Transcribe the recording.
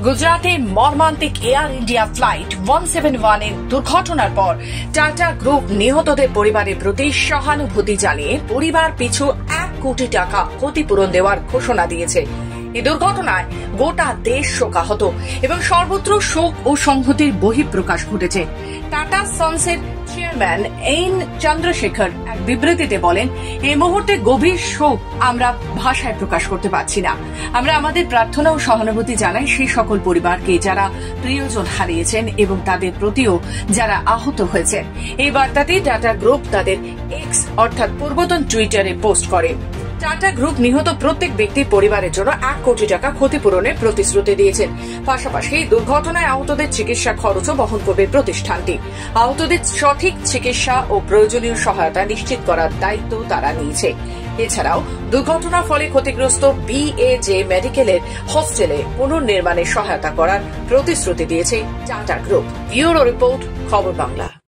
গুজরাটে মর্মান্তিক air India flight 171 এর দুর্ঘটনার পর টাটা গ্রুপ নিহতদের পরিবারের প্রতি সহানুভূতি জানিয়ে পরিবার পিছু 1 কোটি টাকা ক্ষতিপূরণ দেওয়ার ঘোষণা দিয়েছে। এই দুর্ঘটনায় গোটা দেশ শোকাহত এবং সর্বত্র শোক ও সংহতির বহিঃপ্রকাশ ঘটেছে। টাটা সন্সের চেয়ারম্যান এন চন্দ্রশেখর এক বিবৃতিতে বলেন, এই মুহূর্তে গভীর শোক আমরা ভাষায় প্রকাশ করতে পারছি না। আমরা আমাদের প্রার্থনা ও সহানুভূতি জানাই সেই সকল পরিবারকে যারা প্রিয়জন হারিয়েছেন এবং তাদের প্রতিও যারা আহত হয়েছেন। এই বার্তাটি টাটা গ্রুপ তাদের এক্স অর্থাৎ পূর্বতন টুইটারে পোস্ট করে। টাটা গ্রুপ নিহত প্রত্যেক ব্যক্তির পরিবারের জন্য 1 কোটি টাকা ক্ষতিপূরণের প্রতিশ্রুতি দিয়েছেন। পাশাপাশি দুর্ঘটনায় আহতদের চিকিৎসা খরচও বহন করবে প্রতিষ্ঠানটি। আহতদের সঠিক চিকিৎসা ও প্রয়োজনীয় সহায়তা নিশ্চিত করার দায়িত্ব তারা নিয়েছে। এছাড়াও দুর্ঘটনার ফলে ক্ষতিগ্রস্ত বিএজে মেডিকেলের হস্টেলে পুনর্নির্মাণে সহায়তা করার প্রতিশ্রুতি দিয়েছে টাটা গ্রুপ। ব্যুরো রিপোর্ট, খবর বাংলা।